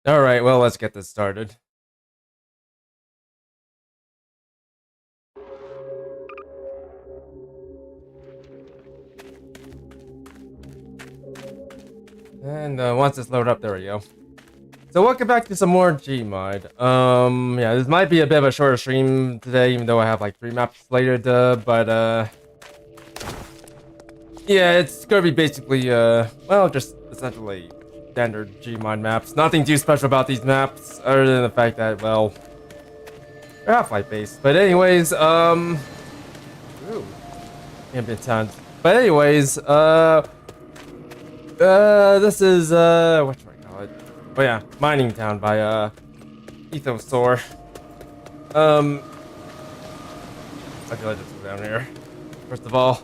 Alright, well, let's get this started. And once it's loaded up, there we go. So welcome back to some more Gmod. Yeah, this might be a bit of a shorter stream today, even though I have like 3 maps slated, but yeah, it's gonna be basically, well, just essentially standard Gmod maps. Nothing too special about these maps, other than the fact that, well, they're Half-Life based. But anyways, ooh, ambient sounds. But anyways, this is, what should I call it? Oh yeah, Mining Town by, Ethosaur. I feel like just go down here. First of all.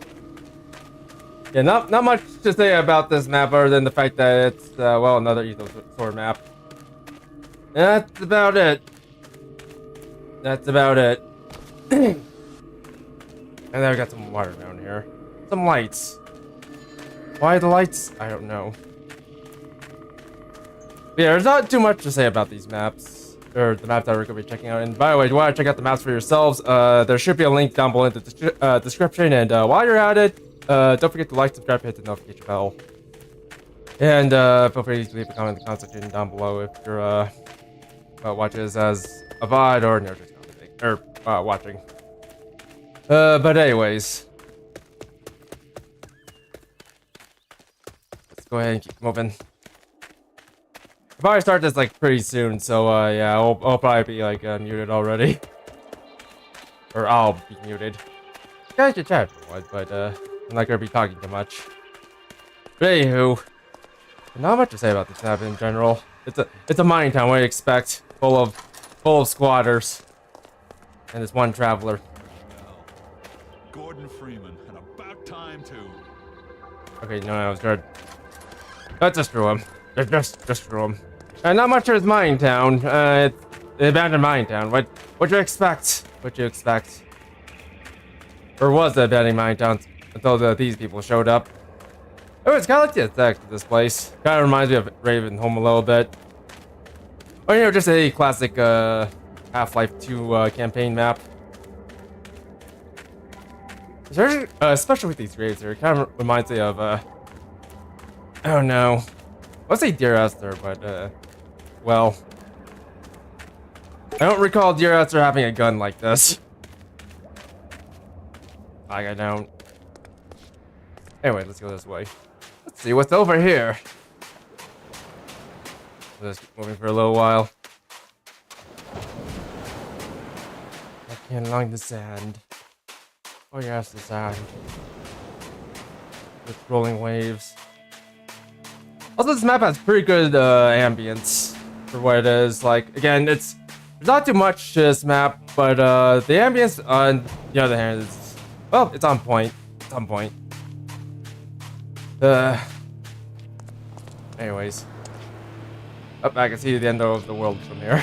Yeah, not much to say about this map other than the fact that it's, well, another Ethosaur map. That's about it. That's about it. And then we got some water down here. Some lights. Why the lights? I don't know. But yeah, there's not too much to say about these maps. Or the maps that we're going to be checking out. And by the way, if you want to check out the maps for yourselves, there should be a link down below in the description. And while you're at it, don't forget to like, subscribe, hit the notification bell. And feel free to leave a comment in the comment section down below if you're watching this as a VOD or no, just commenting or watching. But anyways, let's go ahead and keep moving. I'll probably start this like pretty soon, so yeah, I'll probably be like muted already, or I'll be muted. You guys should chat for what, but I'm not gonna be talking too much. But anywho, not much to say about this map in general. It's a mining town. What do you expect? Full of squatters, and this one traveler. Gordon Freeman, and about time too. Okay, no, I was good. Let's just screw him. Just screw him. Not much of his mining town. It's an abandoned mining town. What you expect? What you expect? Or was the abandoned mining town until these people showed up? Oh, it's kind of like the aesthetic of this place. Kind of reminds me of Raven Home a little bit. Or, you know, just a classic Half-Life 2 campaign map. Especially with these graves here, it kind of reminds me of, I don't know. I would say Dear Esther, but, well. I don't recall Dear Esther having a gun like this. Like, I don't. Anyway, let's go this way. Let's see what's over here. Let's keep moving for a little while. Walking along the sand. Oh yes, the sand. With rolling waves. Also, this map has pretty good ambience for what it is. Like, again, there's not too much to this map, but the ambience, on the other hand, is, well, it's on point. It's on point. Anyways. Up, I can see the end of the world from here.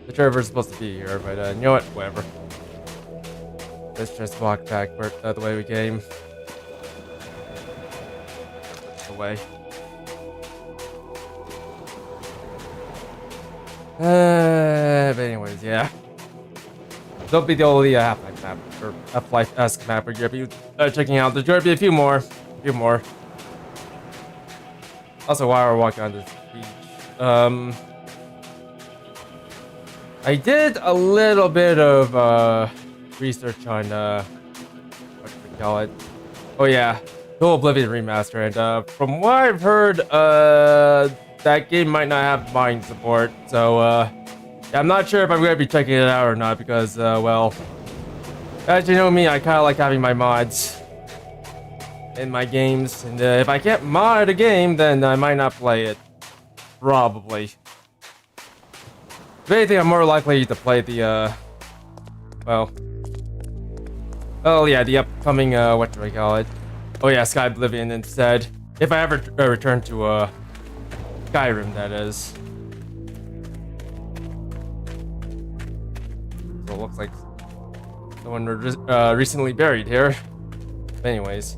The Trevor's supposed to be here, but you know what? Whatever. Let's just walk back the way we came. Away. But anyways, yeah. Don't be the only Half-Life map, or Half-Life-esque map we're gonna be checking out. There's gonna be a few more. Also, while we're walking on this beach, I did a little bit of research on what should we call it? Oh yeah, Total Oblivion Remaster, and from what I've heard, that game might not have mine support, so yeah, I'm not sure if I'm gonna be checking it out or not because well, as you know me, I kind of like having my mods in my games, and if I can't mod a game, then I might not play it. Probably. If anything, I'm more likely to play the well, oh yeah, the upcoming what do I call it? Oh yeah, Sky Oblivion instead. If I ever return to Skyrim, that is. So it looks like someone recently buried here. Anyways.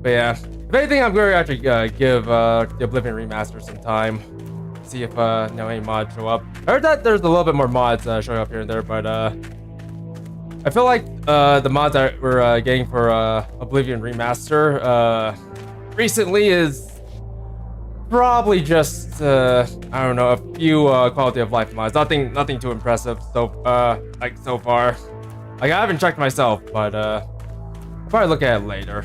But yeah, If anything, I'm going to actually give the Oblivion remaster some time. See if any mods show up. I heard that there's a little bit more mods showing up here and there, but I feel like the mods that we're getting for Oblivion remaster recently is probably just I don't know, a few quality of life mods. Nothing too impressive so far. Like I haven't checked myself, but I'll probably look at it later.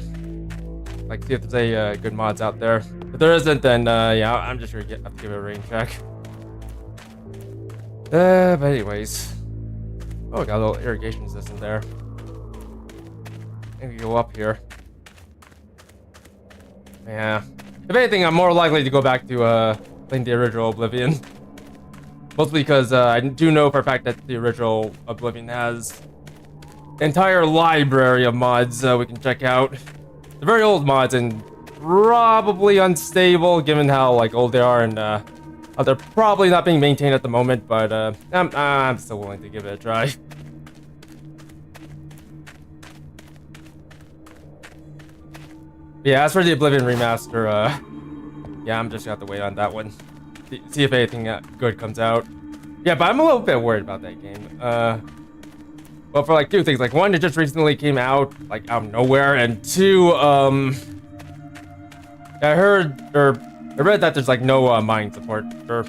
Like see if there's any good mods out there. If there isn't, then yeah, I'm just gonna have to give it a rain check. But anyways, oh, got a little irrigation system there. Maybe go up here. Yeah. If anything, I'm more likely to go back to playing the original Oblivion. Mostly because I do know for a fact that the original Oblivion has an entire library of mods we can check out. They're very old mods and probably unstable given how like old they are and how they're probably not being maintained at the moment. But I'm still willing to give it a try. Yeah, as for the Oblivion remaster, yeah, I'm just gonna have to wait on that one. See if anything good comes out. Yeah, but I'm a little bit worried about that game. Well, for like two things. Like one, it just recently came out, like out of nowhere, and two, I read that there's like no mining support, or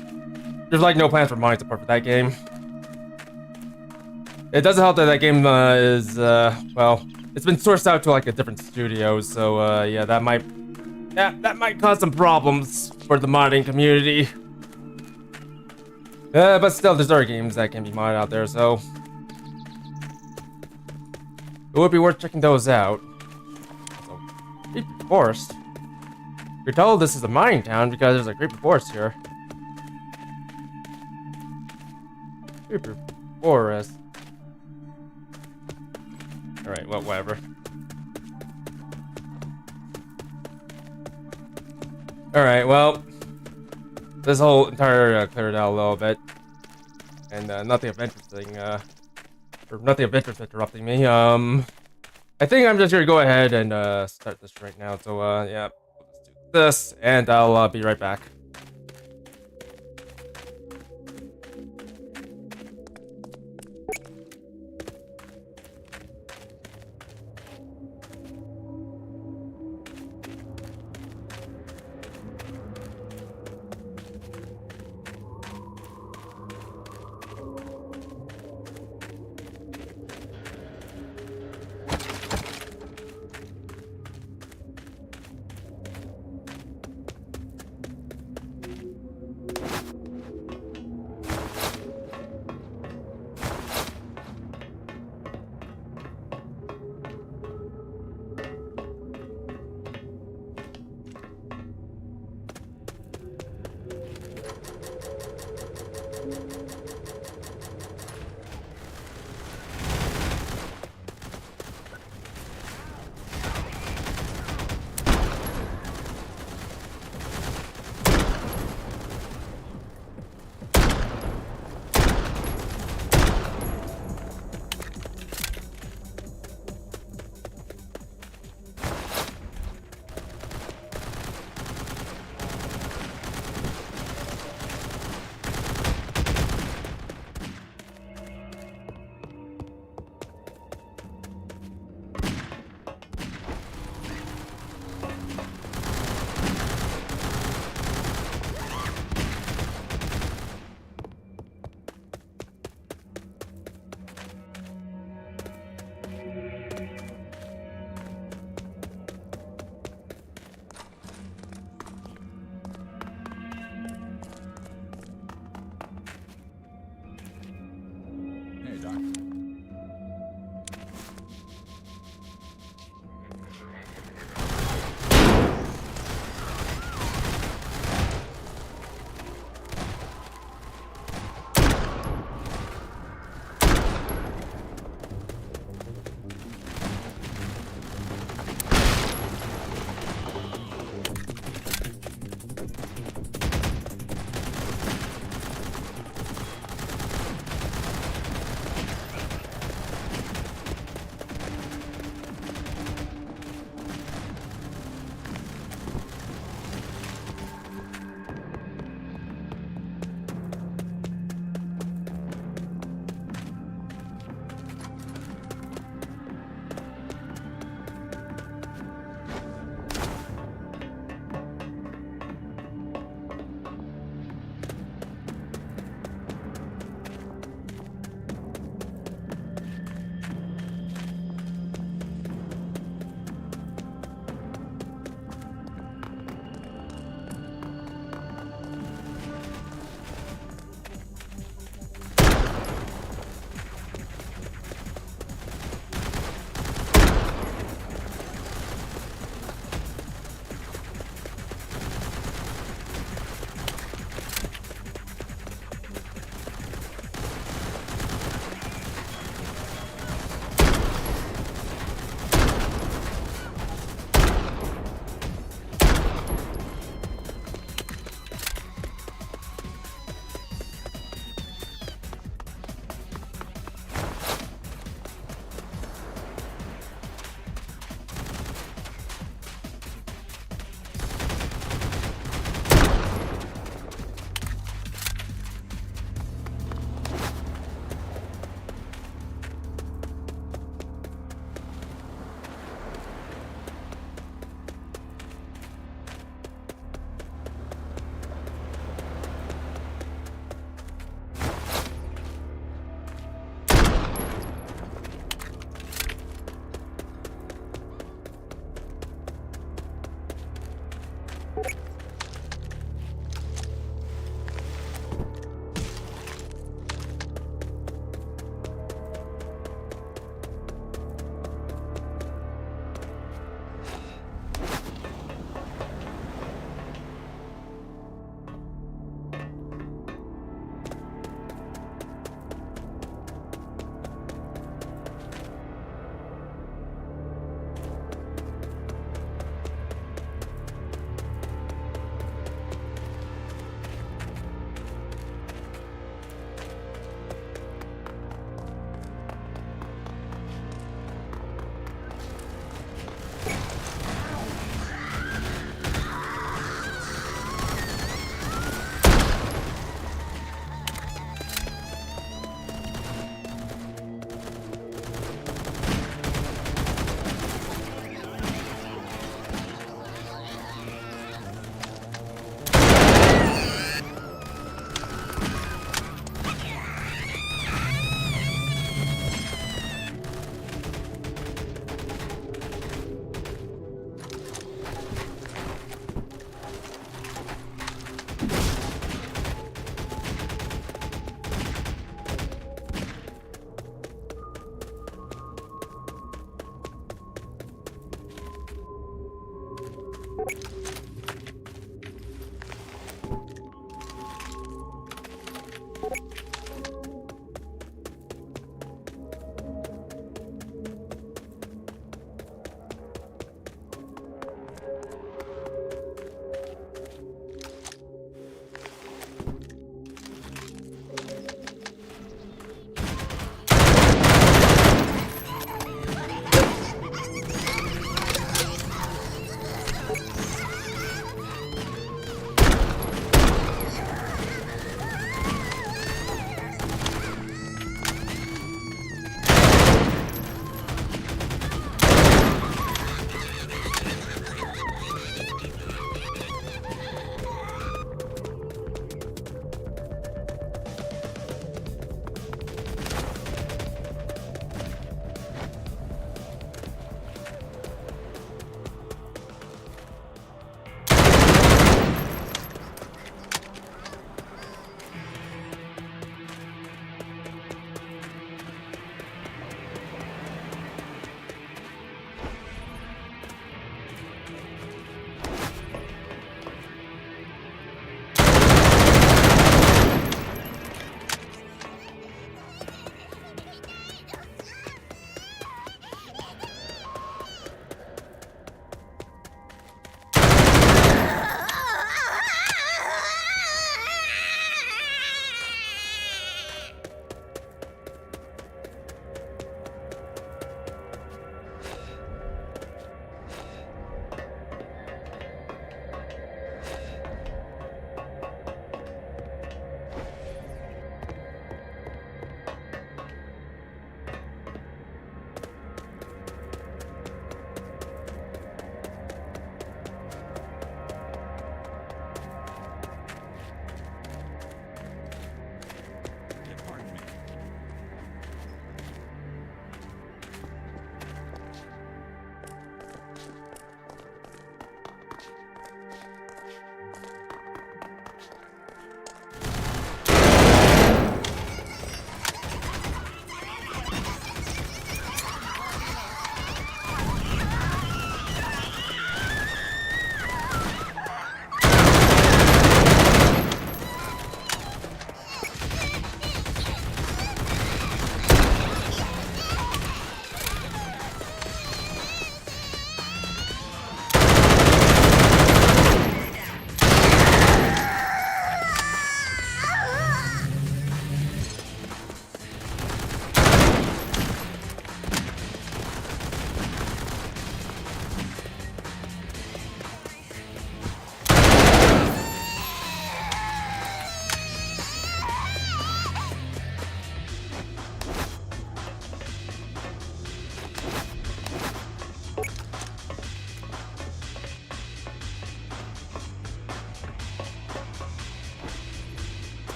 there's like no plans for mining support for that game. It doesn't help that game is well, it's been sourced out to like a different studio, so yeah, that might cause some problems for the modding community. But still, there's other games that can be modded out there, so it would be worth checking those out. So, creepy forest. You're told this is a mining town because there's a creepy forest here. Creepy forest. Alright, well, whatever. Alright, well, this whole entire cleared out a little bit. And nothing of interesting, or nothing of interest interrupting me. I think I'm just gonna go ahead and start this right now. So yeah, let's do this, and I'll be right back. Hey, Doc.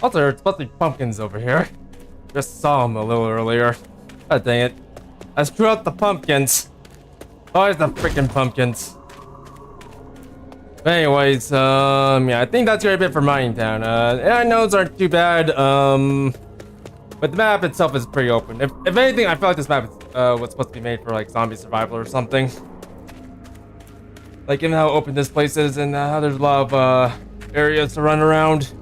Also, there's supposed to be pumpkins over here. Just saw them a little earlier. God dang it. I screwed up the pumpkins. Always the freaking pumpkins. But anyways, yeah, I think that's gonna be it for Mining Town. AI nodes aren't too bad, but the map itself is pretty open. If anything, I feel like this map was supposed to be made for like zombie survival or something. Like, given how open this place is and how there's a lot of areas to run around.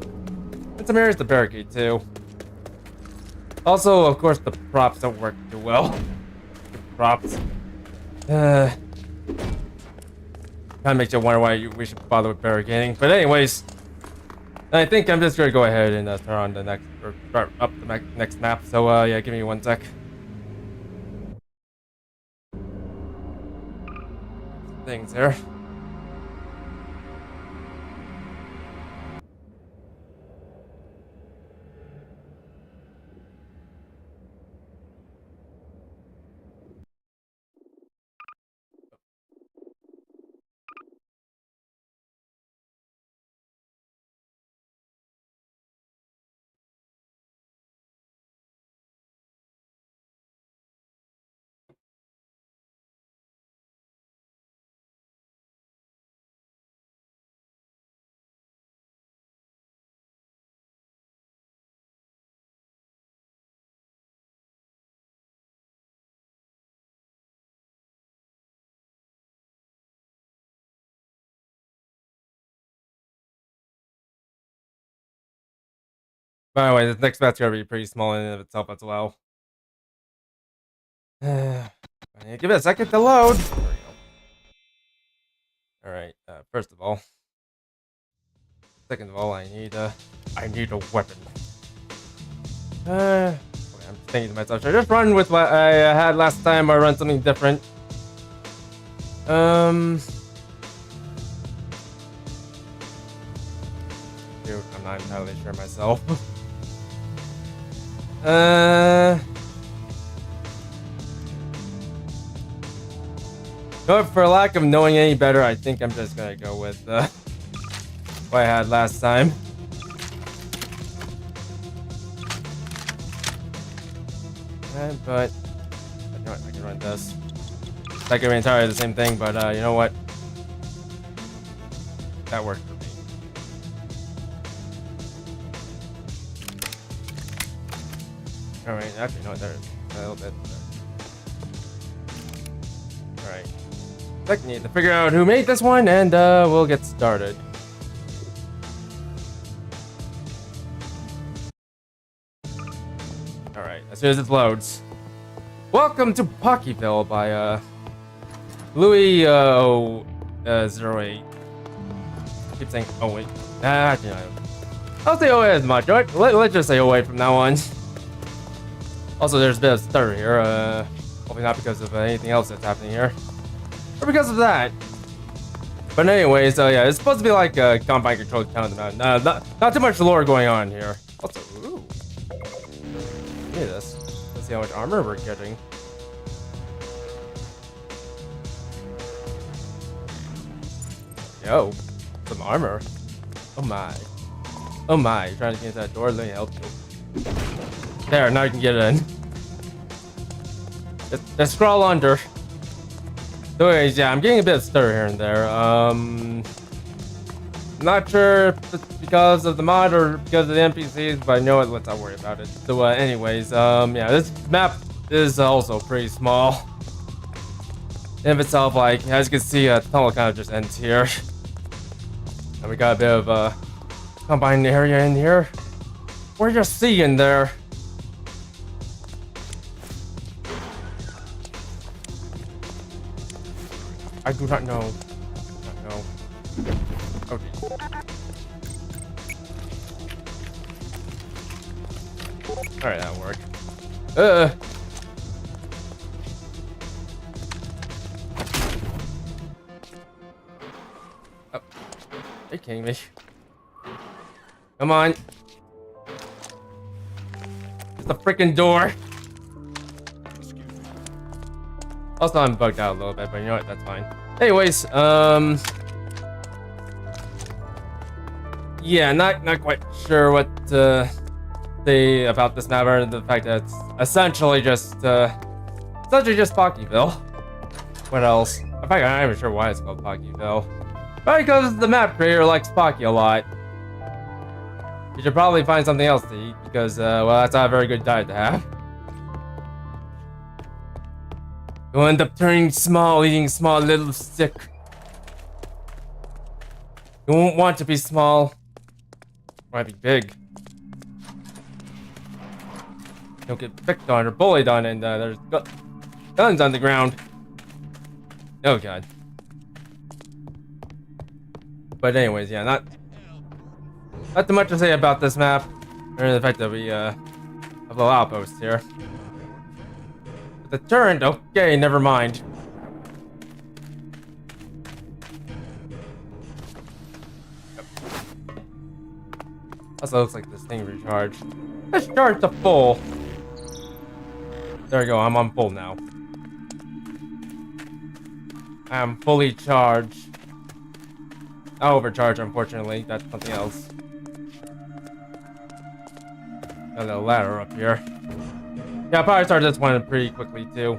And some areas to barricade too. Also, of course, the props don't work too well. The props. Kind of makes you wonder why we should bother with barricading. But anyways, I think I'm just gonna go ahead and turn on the next, or start up the next map. So yeah, give me 1 sec. Things here. By the way, this next map's gonna be pretty small in and of itself as well. Give it a second to load. There we go. All right. First of all, second of all, I need a weapon. Okay, I'm thinking to myself, should I just run with what I had last time or run something different? Shoot, I'm not entirely sure myself. But for lack of knowing any better, I think I'm just gonna go with what I had last time. But I can run this. It's not gonna be entirely the same thing, but you know what? That worked for me. Alright, actually, no, there's a little bit. Alright. I need to figure out who made this one, and we'll get started. Alright, as soon as it loads. Welcome to Pockyville by Louis 08. Keep saying 08. Actually, no. I'll say 08 as much. Let's just say 08 from now on. Also, there's a bit of stutter here. Hopefully not because of anything else that's happening here. Or because of that. But anyways, yeah, it's supposed to be like a combine control countdown. Not too much lore going on here. Also, ooh. Look at this. Let's see how much armor we're getting. Yo, some armor. Oh my. Oh my, you're trying to get into that door? Let me help you. There, now you can get in. Just scroll under. So anyways, yeah, I'm getting a bit of stutter here and there. Not sure if it's because of the mod or because of the NPCs, but you know what, let's not worry about it. So anyways, yeah, this map is also pretty small. In of itself, like, as you can see, the tunnel kind of just ends here. And we got a bit of a combined area in here. What are you seeing there? I do not know. Oh, geez. Alright, that worked. Oh. Are you kidding me? Come on. It's the freaking door. Also, I'm bugged out a little bit, but you know what? That's fine. Anyways, yeah, not quite sure what to say about this map, other than the fact that it's essentially just Pockyville. What else? In fact, I'm not even sure why it's called Pockyville. Probably because the map creator likes Pocky a lot. You should probably find something else to eat because, well, that's not a very good diet to have. You'll end up turning small, eating small little stick. You won't want to be small. Might be big. You'll get picked on or bullied on, and there's guns on the ground. Oh god. But anyways, yeah, not too much to say about this map, or the fact that we have a little outpost here. The turret, okay, never mind. Yep. Also looks like this thing recharged. Let's charge to full. There we go, I'm on full now. I'm fully charged. I overcharged, unfortunately. That's something else. Got a little ladder up here. Yeah, I'll probably start this one pretty quickly too.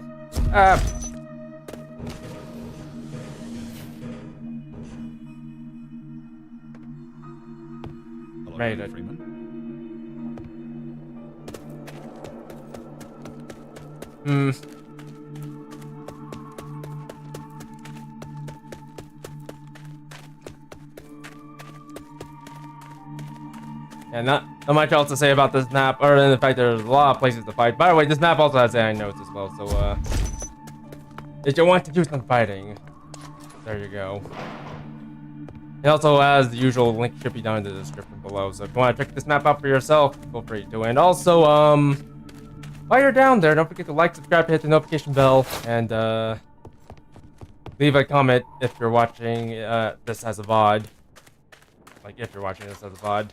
Made it. Yeah, not much else to say about this map, other than the fact there's a lot of places to fight. By the way, this map also has AI notes as well, so if you want to do some fighting, there you go. It also has the usual link should be down in the description below, so if you want to check this map out for yourself, feel free to. And also, while you're down there, don't forget to like, subscribe, hit the notification bell, and leave a comment if you're watching this as a VOD. Like if you're watching this as a VOD.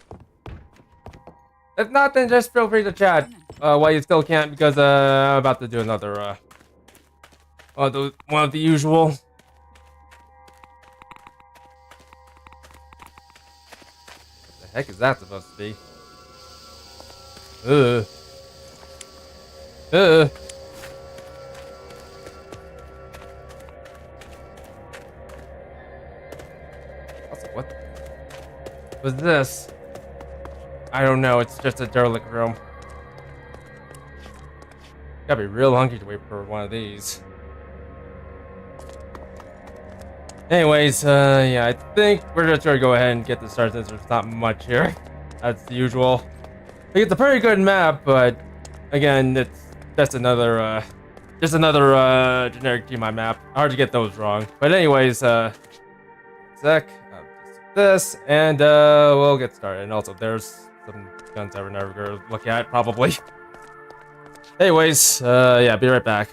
If not, then just feel free to chat. While you still can't, because I'm about to do another one of the usual. What the heck is that supposed to be? Ugh. Ugh. Also, what was this? I don't know. It's just a derelict room. Gotta be real hungry to wait for one of these. Anyways, yeah, I think we're just gonna go ahead and get this started since there's not much here. That's the usual. I think it's a pretty good map, but again, it's just another generic gmod map. Hard to get those wrong. But anyways, sec, just this, and we'll get started. And also, there's some guns that we're never gonna look at, probably. Anyways, yeah, be right back.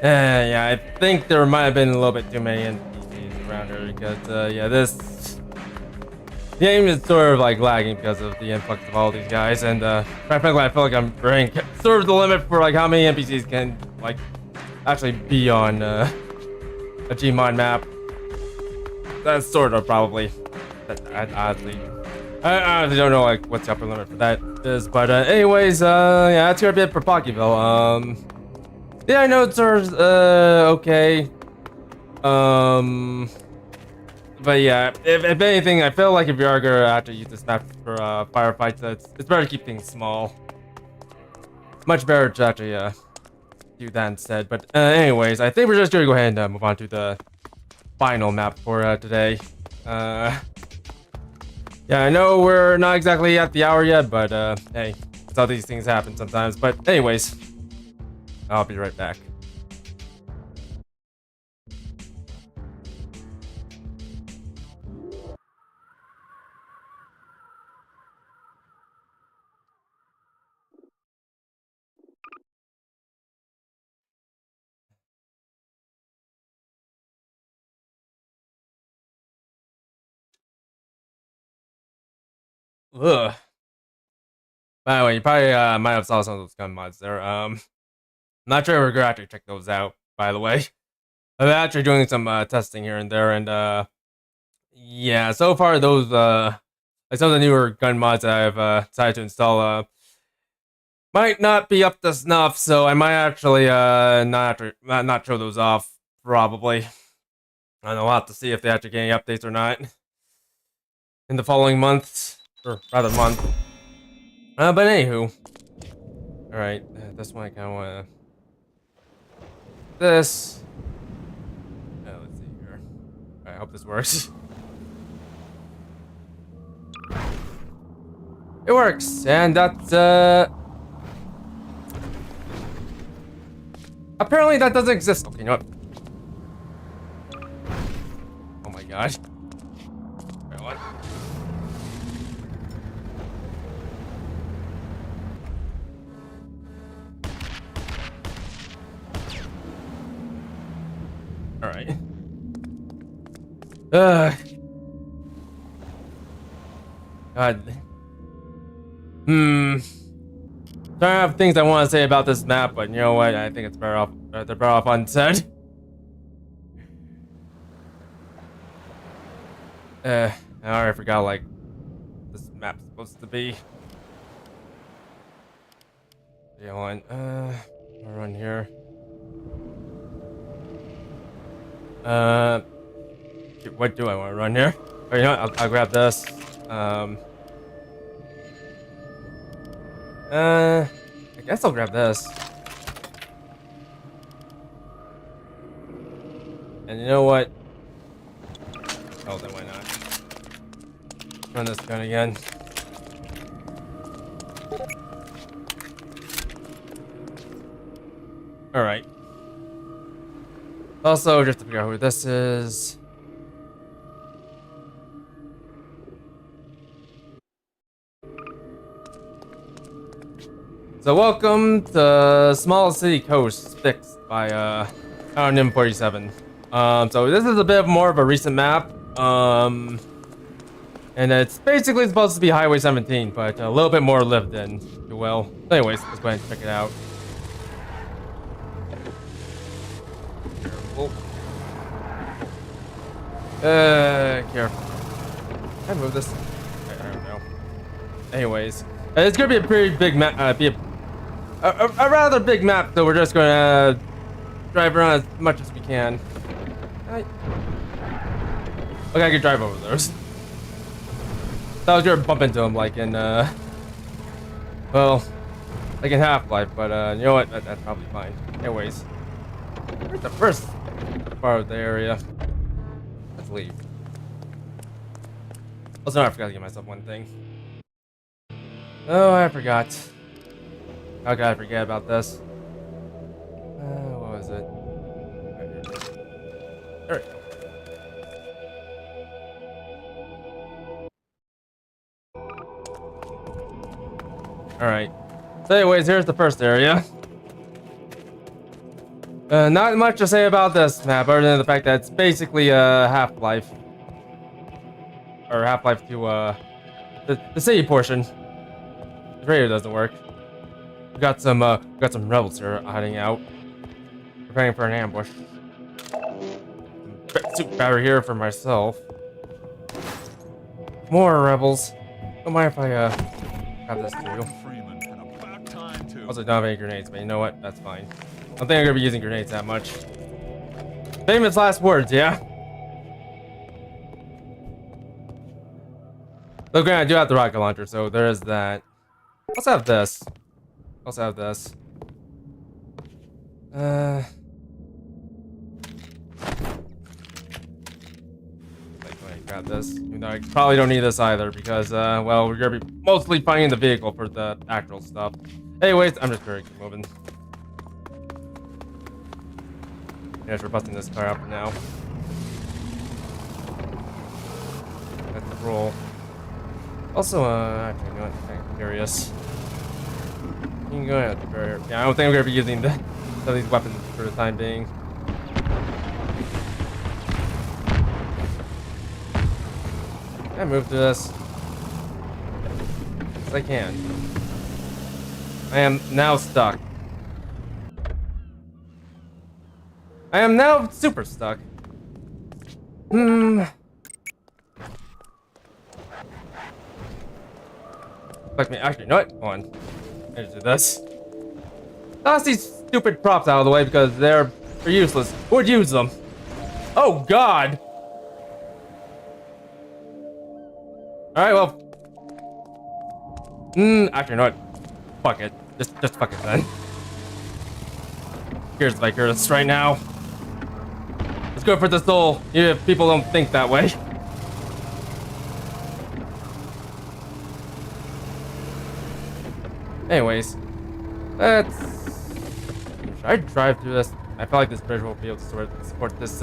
Yeah, I think there might have been a little bit too many NPCs around here because, yeah, this game is sort of like lagging because of the influx of all these guys, and quite frankly, I feel like I'm running sort of the limit for like how many NPCs can like actually be on a gmod map. That's sort of probably. I honestly don't know like what's the upper limit for that is, but anyways, yeah, that's gonna be it for Pockyville. Yeah, I know it's okay. But yeah, if anything, I feel like if you are gonna have to use this map for firefights, it's better to keep things small. Much better to actually do that instead. But anyways, I think we're just gonna go ahead and move on to the final map for today. Yeah, I know we're not exactly at the hour yet, but hey, that's how these things happen sometimes. But anyways, I'll be right back. Ugh. By the way, you probably might have saw some of those gun mods there. Not sure we're gonna actually check those out. By the way, I'm actually doing some testing here and there, and yeah, so far those like some of the newer gun mods that I've decided to install might not be up to snuff. So I might actually not show those off probably. I don't know, we'll have to see if they actually get any updates or not in the following months, or rather month. But anywho, all right, this one I kind of want to. This. Let's see here. I hope this works. It works, and that's apparently that doesn't exist. Okay, you know what? Oh my gosh. Wait, what? All right. God. I have things I want to say about this map, but you know what? I think it's better off. They're better off unsaid. I already forgot like this map's supposed to be. Yeah, hold on. I'll run here. What do I want to run here? Oh, you know what? I'll grab this. I guess I'll grab this. And you know what? Oh, then why not? Run this gun again. Alright. Also, just to figure out who this is. So welcome to Small City Coast, fixed by Nim47. So this is a bit more of a recent map. And it's basically supposed to be Highway 17, but a little bit more lived in, if you will. Anyways, let's go ahead and check it out. Careful. Careful. Can I move this? I don't know. Anyways, it's gonna be a pretty big map. Be a rather big map, so we're just gonna drive around as much as we can. Okay, I can drive over those. I was gonna bump into him like in well, like in Half-Life, but you know what? That's probably fine. Anyways, where's the first part of the area? Let's leave. Also, I forgot to get myself one thing. Oh, I forgot. How could I forget about this? What was it? There we go. Alright. So anyways, here's the first area. Not much to say about this map, other than the fact that it's basically a Half-Life. Or Half-Life 2, the city portion. The radio doesn't work. We got some rebels here hiding out. Preparing for an ambush. Suit battery here for myself. More rebels. Don't mind if I, grab this too. Freeman, and about time to. Also, don't have any grenades, but you know what? That's fine. I don't think I'm gonna be using grenades that much. Famous last words, yeah? Though granted, I do have the rocket launcher, so there is that. Also have this. Also have this. Grab this. Even though I probably don't need this either because, well, we're gonna be mostly finding the vehicle for the actual stuff. Anyways, I'm just gonna keep moving. Yes, we're busting this car up now. That's the roll. Also, actually, you know what? I'm curious. You can go ahead. Yeah, I don't think I'm gonna be using some of these weapons for the time being. Can I move through this? Yes, I can. I am now stuck. I am now super stuck. Like me, actually, you know what? Hold on. I just do this. Toss these stupid props out of the way because they're useless. Who would use them? Oh God! Alright, well. Actually, you know what? Fuck it. Just fuck it then. Here's the Vickers right now. Let's go for the soul, even if people don't think that way. Anyways, let's. Should I drive through this? I feel like this bridge won't be able to support this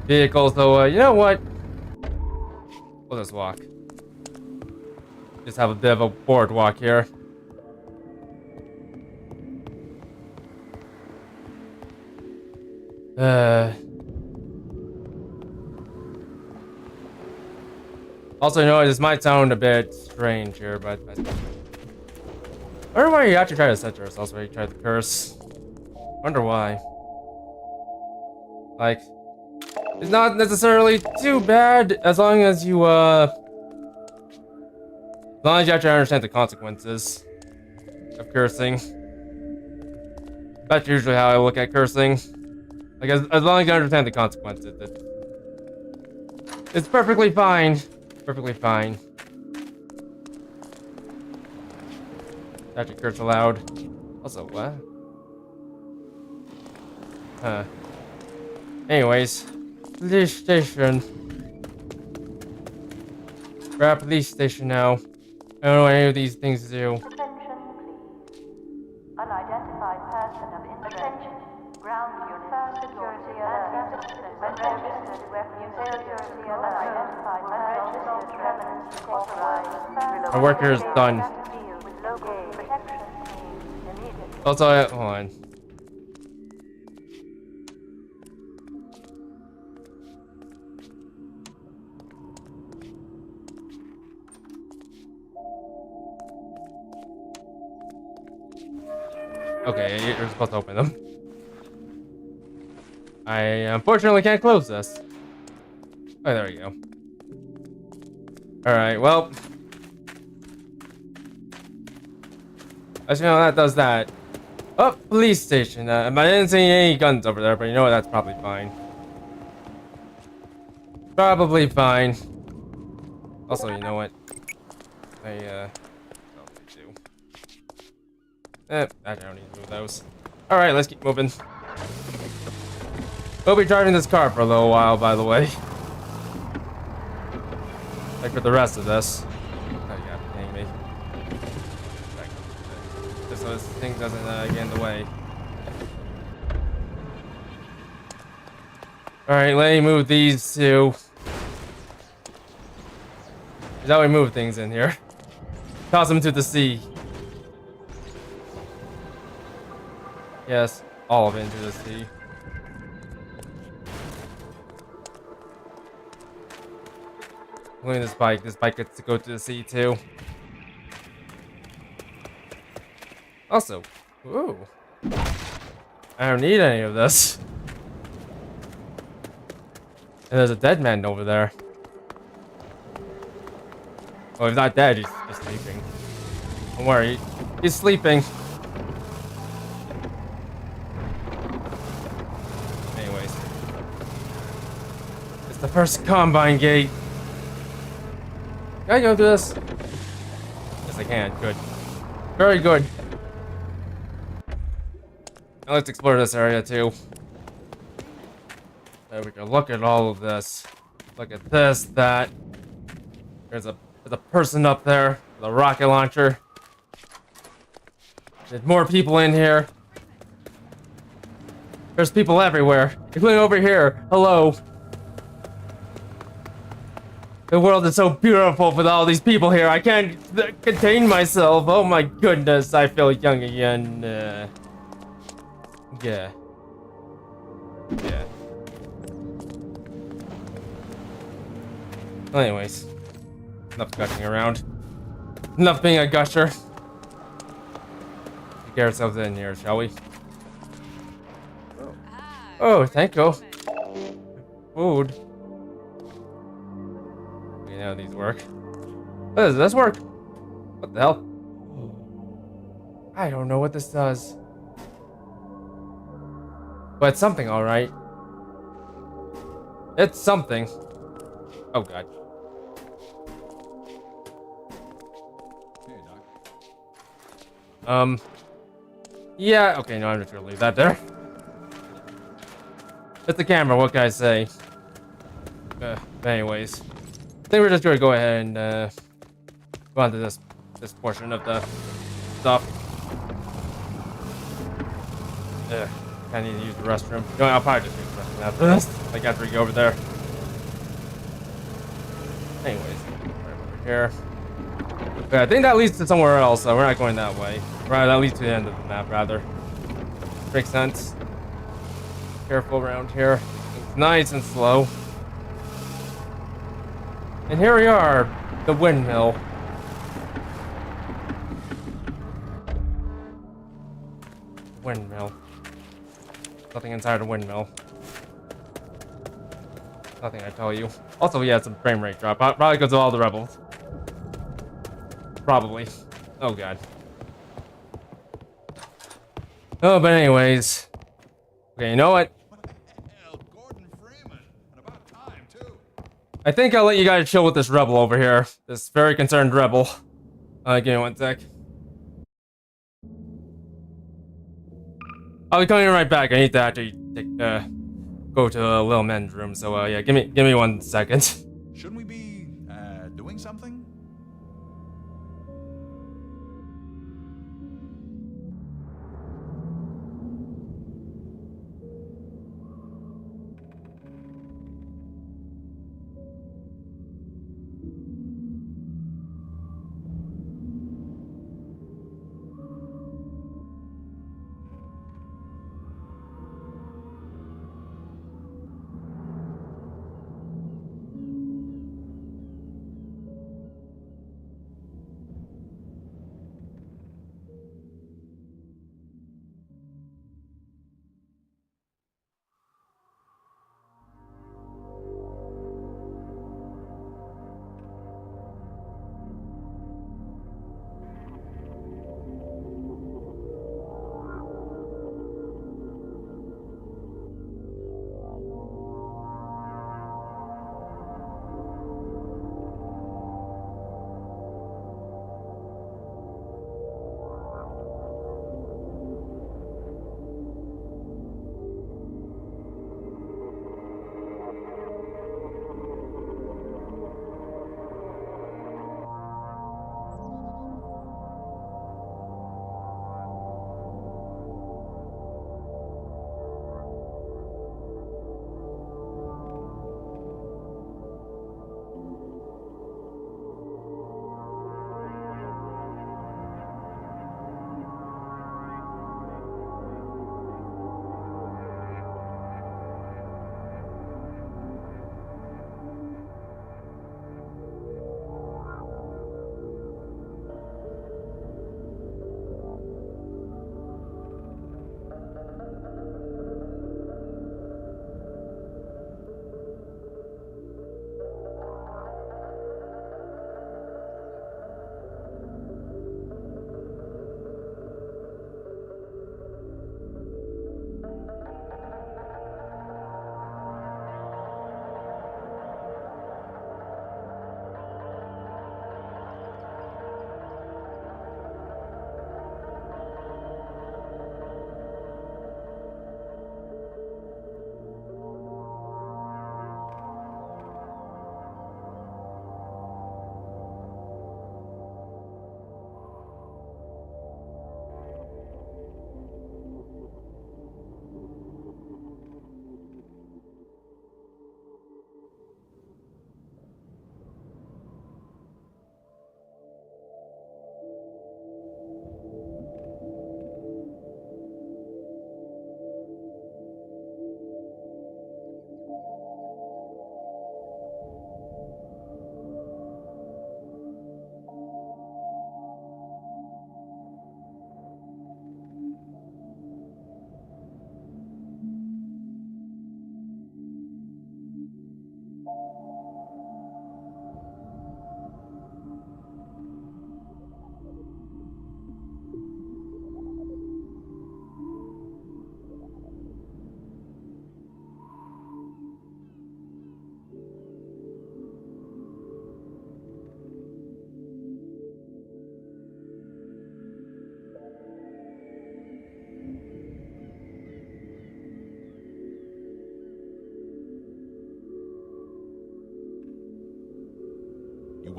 vehicle, so you know what? We'll just walk. Just have a bit of a boardwalk here. Also, you know, this might sound a bit strange here, but I wonder why you actually try to censor us. Also, you tried to curse. Wonder why. Like, it's not necessarily too bad as long as you as long as you actually understand the consequences of cursing. That's usually how I look at cursing. Like, as long as you understand the consequences, it's perfectly fine. Perfectly fine. Actually, curse aloud. Also, what? Huh. Anyways, police station. We're at police station now. I don't know what any of these things do. Attention, please. Unidentified person of interest. Ground unit security alert. Unregistered weapons security alert. Unidentified unregistered residents authorized. Our work here is done. With local protection needs immediately. Also, hold on. Okay, you're supposed to open them. I unfortunately can't close this. Oh, there we go. Alright, well. As you know, that does that. Oh, police station. I didn't see any guns over there, but you know what? That's probably fine. Probably fine. Also, you know what? I don't need to move those. Alright, let's keep moving. We'll be driving this car for a little while, by the way. Like for the rest of this. Oh, yeah, kidding me. Just so this thing doesn't get in the way. Alright, let me move these two. Is how we move things in here. Toss them to the sea. Yes. all of it into the sea. Including this bike. This bike gets to go to the sea too. Also, ooh, I don't need any of this. And there's a dead man over there. Oh, he's not dead. He's sleeping. Don't worry, he's sleeping. Anyways, it's the first combine gate. Can I go through this? Yes, I can. Good. Very good. Now let's explore this area too. There we go. Look at all of this. Look at this, that. There's a person up there with a rocket launcher. There's more people in here. There's people everywhere, including over here. Hello. The world is so beautiful with all these people here. I can't contain myself. Oh my goodness, I feel young again. Yeah. Yeah. Well, anyways, enough gushing around. Enough being a gusher. Let's get ourselves in here, shall we? Oh, thank you. Food. Okay, now these work. Oh, does this work? What the hell? I don't know what this does. But it's something, alright. It's something. Oh god. Hey, Doc. Yeah, okay, no, I'm just gonna leave that there. It's the camera, what can I say? Anyways. I think we're just gonna go ahead and go on to this portion of the stuff. I need to use the restroom. No, I'll probably just use the restroom after this. Like after we go over there. Anyways, right over here. Okay, I think that leads to somewhere else, so we're not going that way. Right, that leads to the end of the map, rather. Makes sense. Careful around here. It's nice and slow. And here we are, the windmill. Windmill. Nothing inside a windmill. Nothing, I tell you. Also, we had some frame rate drop. Probably because of all the rebels. Probably. Oh god. Oh, but anyways. Okay, you know what? What the hell? Gordon Freeman. And about time, too. I think I'll let you guys chill with this rebel over here. This very concerned rebel. Give me one sec. I'll be coming right back. I need to actually go to Lil Men's room. So yeah, give me 1 second. Shouldn't we be, doing something?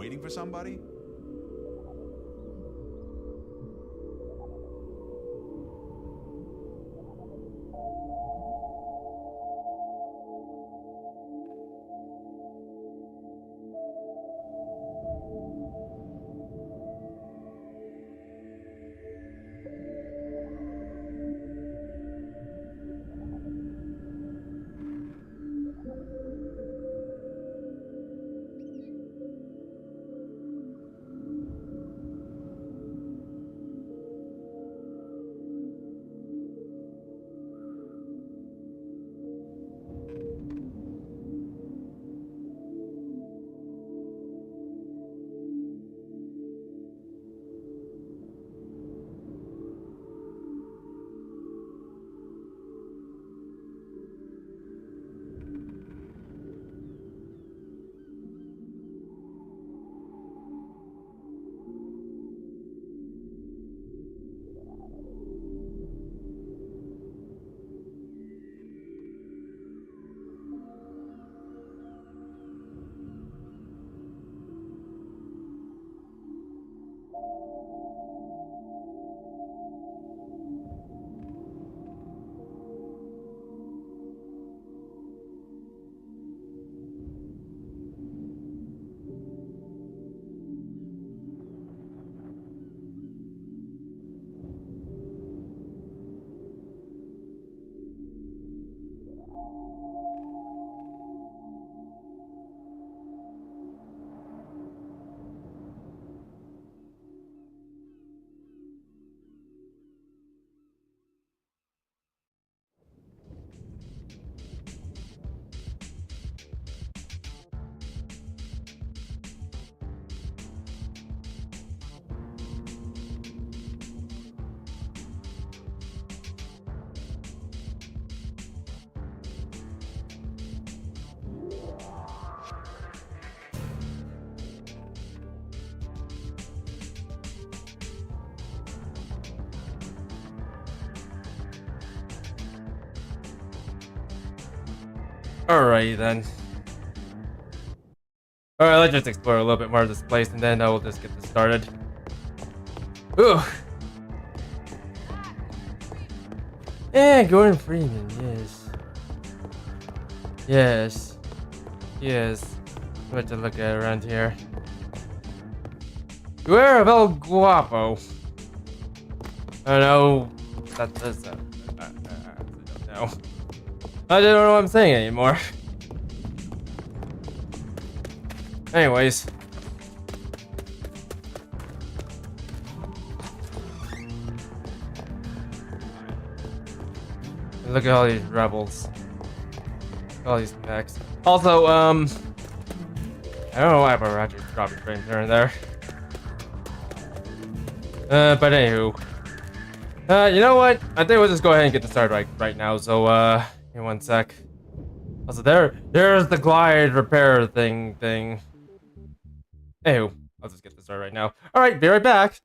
waiting for somebody? Alrighty then. Alright, let's just explore a little bit more of this place and then we'll just get this started. Ooh. Yeah, Gordon Freeman, yes. Yes. Yes. What to look at around here. Guerra del Guapo. I don't know. That does. I don't know. I don't know what I'm saying anymore. Anyways. Look at all these rebels. All these mechs. Also, I don't know why I'm actually dropping frames here and there. But anywho. You know what? I think we'll just go ahead and get this started right now. So, give me one sec. Also, there's the glide repair thing. Anywho, I'll just get this started right now. Alright, be right back.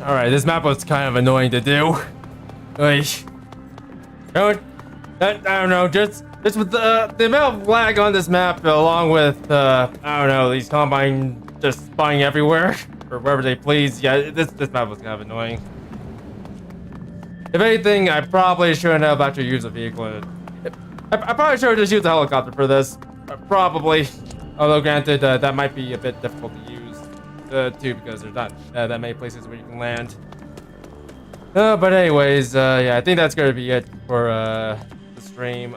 Alright, this map was kind of annoying to do. Like, I don't know, just with the amount of lag on this map, along with I don't know, these combine just spawning everywhere or wherever they please. Yeah, this map was kind of annoying. If anything, I probably shouldn't have actually used a vehicle. I probably should have just used a helicopter for this. Probably, although granted, that might be a bit difficult to use too, because there's not that many places where you can land. But anyways, yeah, I think that's gonna be it for the stream.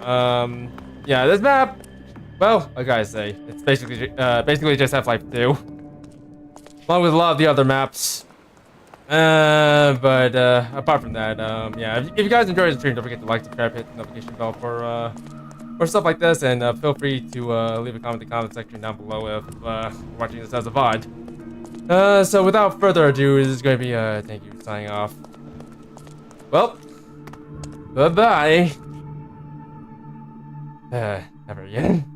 Yeah, this map, well, like I say, it's basically just Half-Life 2, along with a lot of the other maps. But apart from that, yeah, if you guys enjoyed the stream, don't forget to like, subscribe, hit the notification bell for stuff like this, and feel free to leave a comment in the comment section down below if you're watching this as a VOD. So without further ado, this is going to be thank you signing off. Well, bye-bye. Never again.